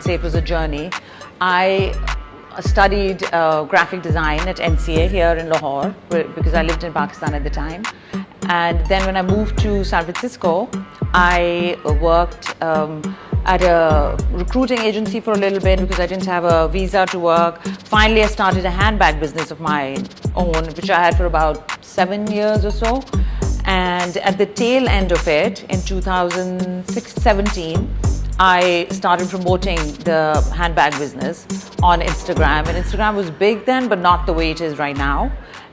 say it was a journey. I studied graphic design at NCA here in Lahore because I lived in Pakistan at the time. And then when I moved to San Francisco, I worked at a recruiting agency for a little bit because I didn't have a visa to work. Finally, I started a handbag business of my own, which I had for about 7 years or so. And at the tail end of it, in 2017, I started promoting the handbag business on Instagram. And Instagram was big then, but not the way it is right now.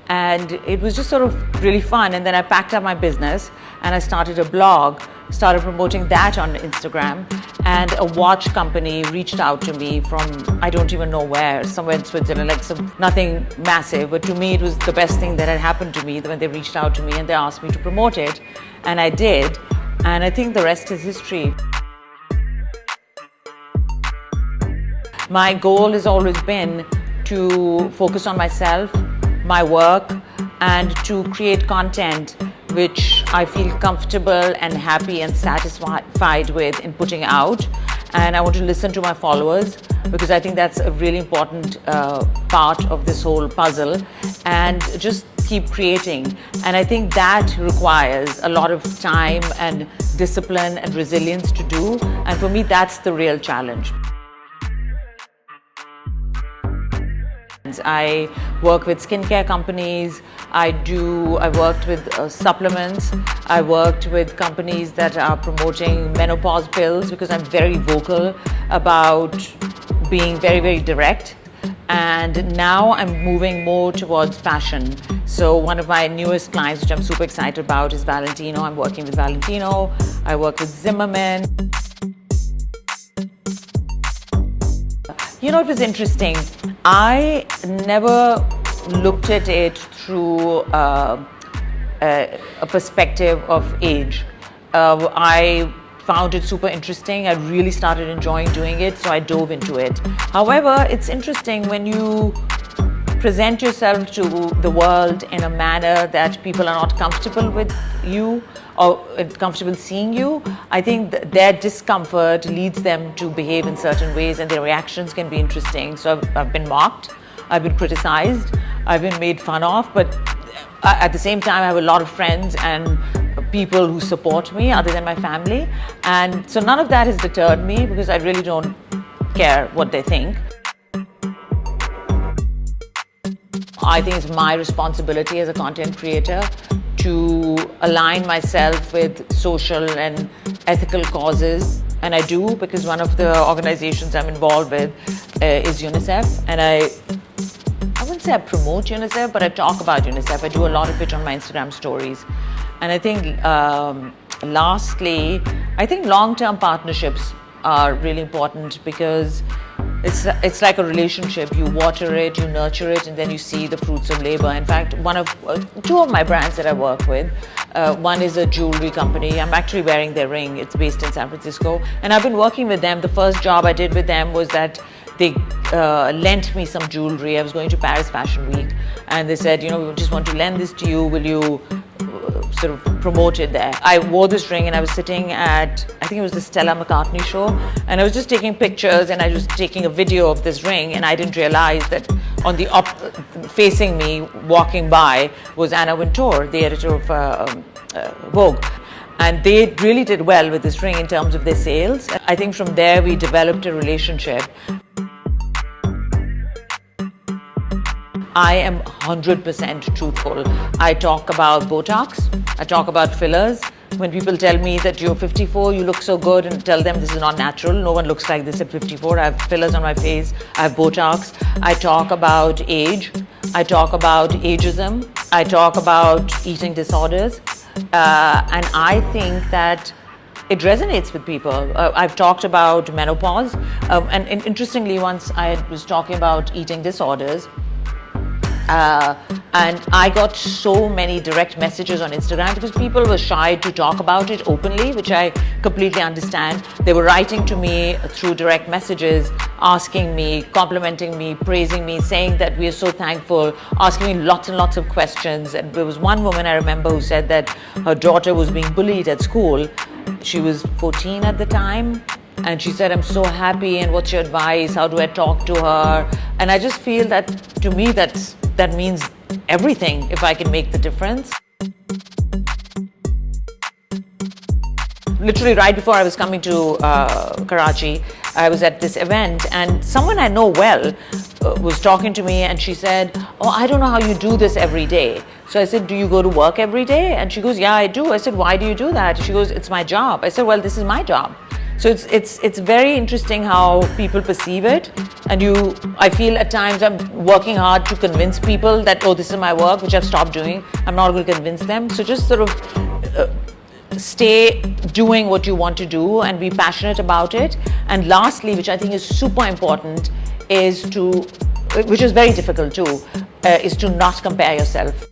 And it was just sort of really fun. And then I packed up my business and I started a blog, started promoting that on Instagram. And a watch company reached out to me from, I don't even know where, somewhere in Switzerland, like nothing massive. But to me, it was the best thing that had happened to me when they reached out to me and they asked me to promote it. And I did. And I think the rest is history. My goal has always been to focus on myself, my work, and to create content which I feel comfortable and happy and satisfied with in putting out. And I want to listen to my followers because I think that's a really important part of this whole puzzle, and just keep creating. And I think that requires a lot of time and discipline and resilience to do. And for me, that's the real challenge. I work with skincare companies, I worked with supplements, I worked with companies that are promoting menopause pills because I'm very vocal about being very, very direct. And now I'm moving more towards fashion. So one of my newest clients, which I'm super excited about, is Valentino. I'm working with Valentino, I work with Zimmerman. You know, it was interesting. I never looked at it through a perspective of age. I found it super interesting. I really started enjoying doing it, so I dove into it. However, it's interesting when you present yourself to the world in a manner that people are not comfortable with you or comfortable seeing you. I think their discomfort leads them to behave in certain ways, and their reactions can be interesting. So I've been mocked, I've been criticized, I've been made fun of, but at the same time I have a lot of friends and people who support me other than my family. And so none of that has deterred me because I really don't care what they think. I think it's my responsibility as a content creator to align myself with social and ethical causes. And I do, because one of the organizations I'm involved with is UNICEF. And I wouldn't say I promote UNICEF, but I talk about UNICEF. I do a lot of it on my Instagram stories. And I think lastly, I think long-term partnerships are really important because it's like a relationship. You water it, you nurture it, and then you see the fruits of labor. In fact, two of my brands that I work with, one is a jewelry company. I'm actually wearing their ring. It's based in San Francisco. And I've been working with them. The first job I did with them was that they lent me some jewelry. I was going to Paris Fashion Week, and they said, you know, we just want to lend this to you. Will you sort of promote it there? I wore this ring and I was sitting at, I think it was the Stella McCartney show, and I was just taking pictures and I was taking a video of this ring, and I didn't realize that on the facing me, walking by, was Anna Wintour, the editor of Vogue. And they really did well with this ring in terms of their sales. I think from there we developed a relationship. I am 100% truthful. I talk about Botox, I talk about fillers. When people tell me that you're 54, you look so good, and tell them this is not natural. No one looks like this at 54. I have fillers on my face, I have Botox. I talk about age, I talk about ageism, I talk about eating disorders. And I think that it resonates with people. I've talked about menopause. And interestingly, once I was talking about eating disorders, and I got so many direct messages on Instagram because people were shy to talk about it openly, which I completely understand. They were writing to me through direct messages, asking me, complimenting me, praising me, saying that we are so thankful, asking me lots and lots of questions. And there was one woman I remember who said that her daughter was being bullied at school. She was 14 at the time, And she said, I'm so happy, and what's your advice? How do I talk to her? And I just feel that, to me, that means everything if I can make the difference. Literally right before I was coming to Karachi, I was at this event, and someone I know well was talking to me, and she said, oh, I don't know how you do this every day. So I said, do you go to work every day? And she goes, yeah, I do. I said, why do you do that? She goes, it's my job. I said, well, this is my job. So it's very interesting how people perceive it. And I feel at times I'm working hard to convince people that, oh, this is my work, which I've stopped doing. I'm not going to convince them. So just sort of stay doing what you want to do and be passionate about it. And lastly, which I think is super important, which is very difficult too, is to not compare yourself.